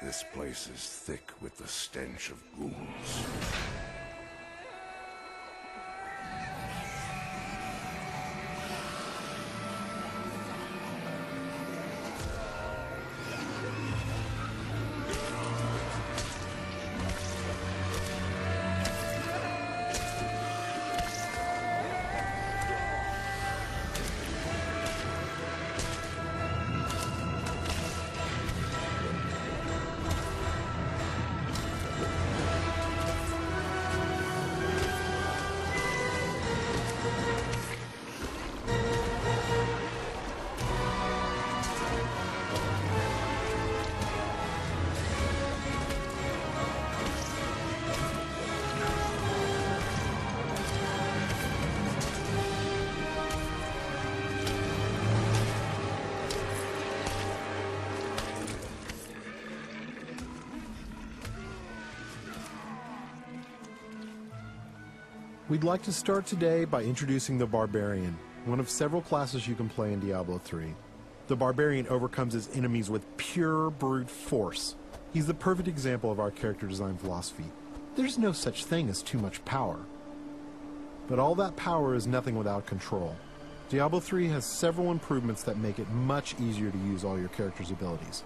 This place is thick with the stench of ghouls. We'd like to start today by introducing the Barbarian, one of several classes you can play in Diablo 3. The Barbarian overcomes his enemies with pure brute force. He's the perfect example of our character design philosophy. There's no such thing as too much power. But all that power is nothing without control. Diablo 3 has several improvements that make it much easier to use all your character's abilities.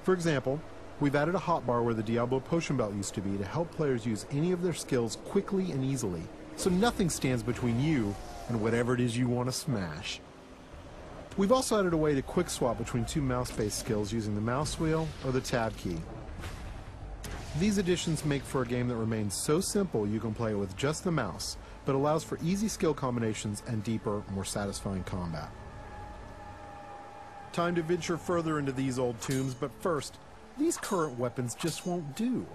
For example, we've added a hotbar where the Diablo potion belt used to be to help players use any of their skills quickly and easily, so nothing stands between you and whatever it is you want to smash. We've also added a way to quick swap between two mouse-based skills using the mouse wheel or the tab key. These additions make for a game that remains so simple you can play it with just the mouse, but allows for easy skill combinations and deeper, more satisfying combat. Time to venture further into these old tombs, but first, these current weapons just won't do.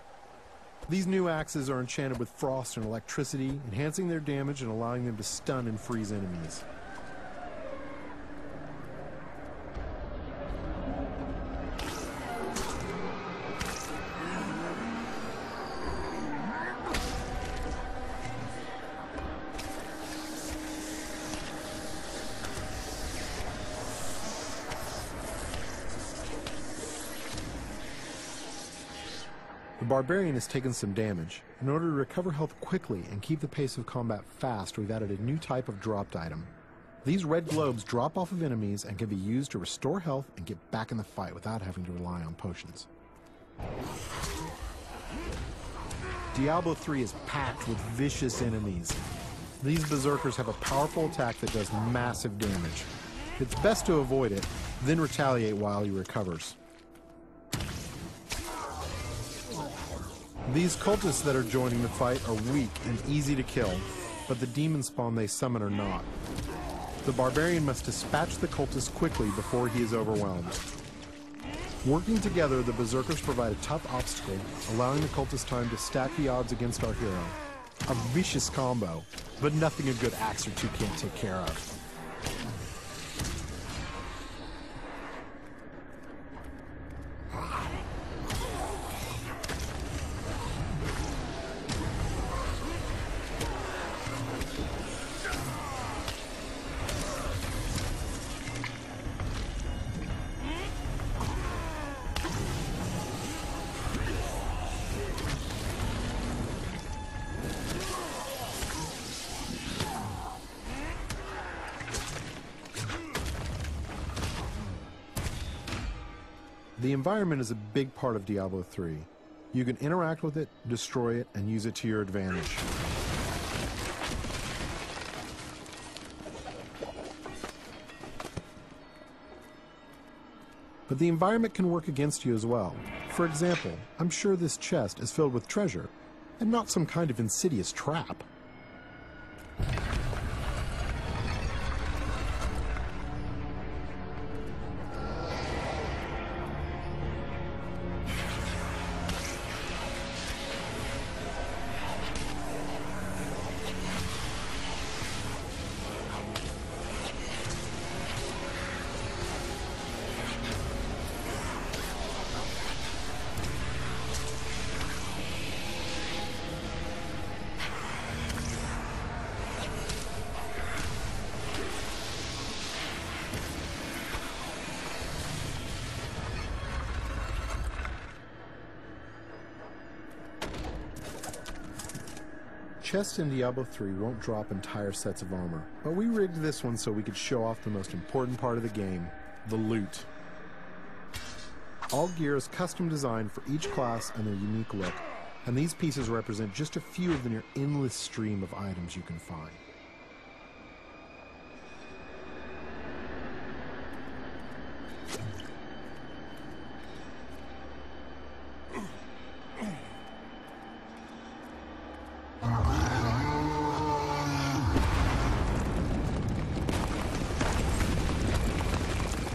These new axes are enchanted with frost and electricity, enhancing their damage and allowing them to stun and freeze enemies. The Barbarian has taken some damage. In order to recover health quickly and keep the pace of combat fast, we've added a new type of dropped item. These red globes drop off of enemies and can be used to restore health and get back in the fight without having to rely on potions. Diablo 3 is packed with vicious enemies. These berserkers have a powerful attack that does massive damage. It's best to avoid it, then retaliate while he recovers. These cultists that are joining the fight are weak and easy to kill, but the demon spawn they summon are not. The Barbarian must dispatch the cultists quickly before he is overwhelmed. Working together, the berserkers provide a tough obstacle, allowing the cultists time to stack the odds against our hero. A vicious combo, but nothing a good axe or two can't take care of. The environment is a big part of Diablo 3. You can interact with it, destroy it, and use it to your advantage. But the environment can work against you as well. For example, I'm sure this chest is filled with treasure, and not some kind of insidious trap. Chests in Diablo 3 won't drop entire sets of armor, but we rigged this one so we could show off the most important part of the game, the loot. All gear is custom designed for each class and their unique look, and these pieces represent just a few of the near endless stream of items you can find.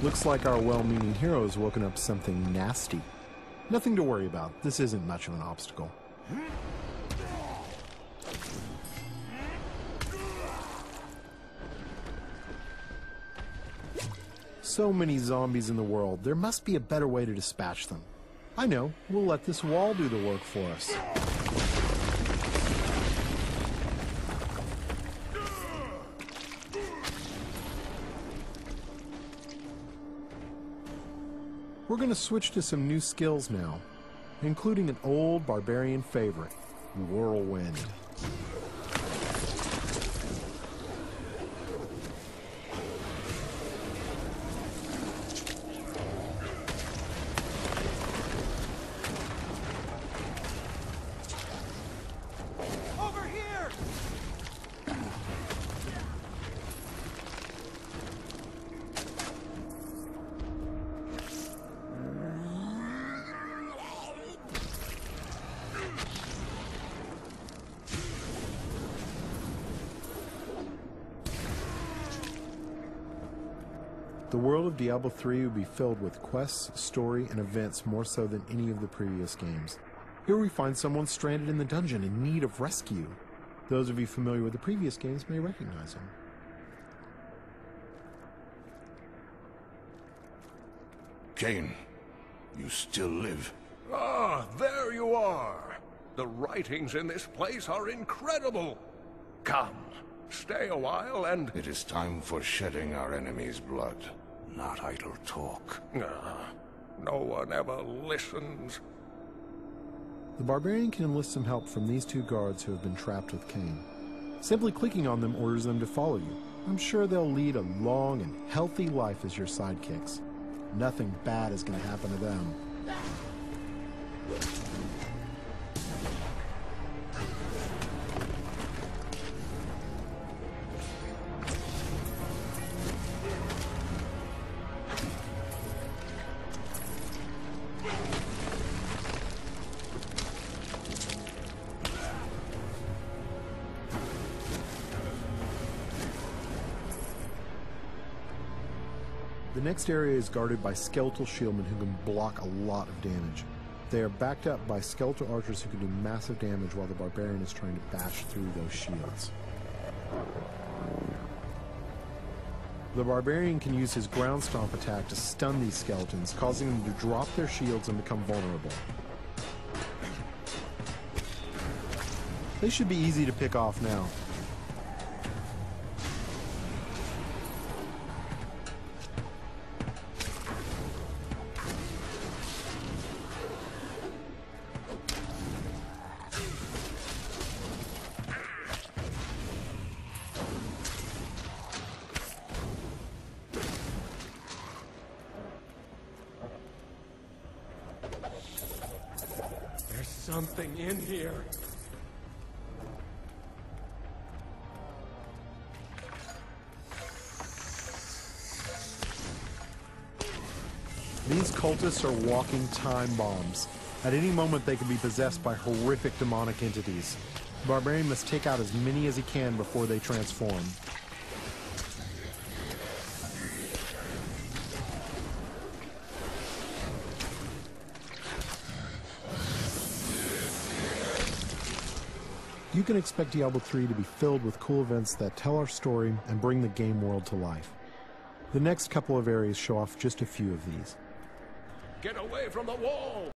Looks like our well-meaning hero has woken up something nasty. Nothing to worry about. This isn't much of an obstacle. So many zombies in the world. There must be a better way to dispatch them. I know. We'll let this wall do the work for us. We're going to switch to some new skills now, including an old barbarian favorite, Whirlwind. Over here! The world of Diablo 3 will be filled with quests, story, and events more so than any of the previous games. Here we find someone stranded in the dungeon in need of rescue. Those of you familiar with the previous games may recognize him. Cain, you still live. Ah, there you are. The writings in this place are incredible. Come, stay a while and... It is time for shedding our enemy's blood, not idle talk. No one ever listens. The barbarian can enlist some help from these two guards who have been trapped with Cain. Simply clicking on them orders them to follow you. I'm sure they'll lead a long and healthy life as your sidekicks. Nothing bad is going to happen to them. The next area is guarded by skeletal shieldmen who can block a lot of damage. They are backed up by skeletal archers who can do massive damage while the barbarian is trying to bash through those shields. The barbarian can use his ground stomp attack to stun these skeletons, causing them to drop their shields and become vulnerable. They should be easy to pick off now. There's something in here. These cultists are walking time bombs. At any moment they can be possessed by horrific demonic entities. The barbarian must take out as many as he can before they transform. You can expect Diablo 3 to be filled with cool events that tell our story and bring the game world to life. The next couple of areas show off just a few of these. Get away from the wall!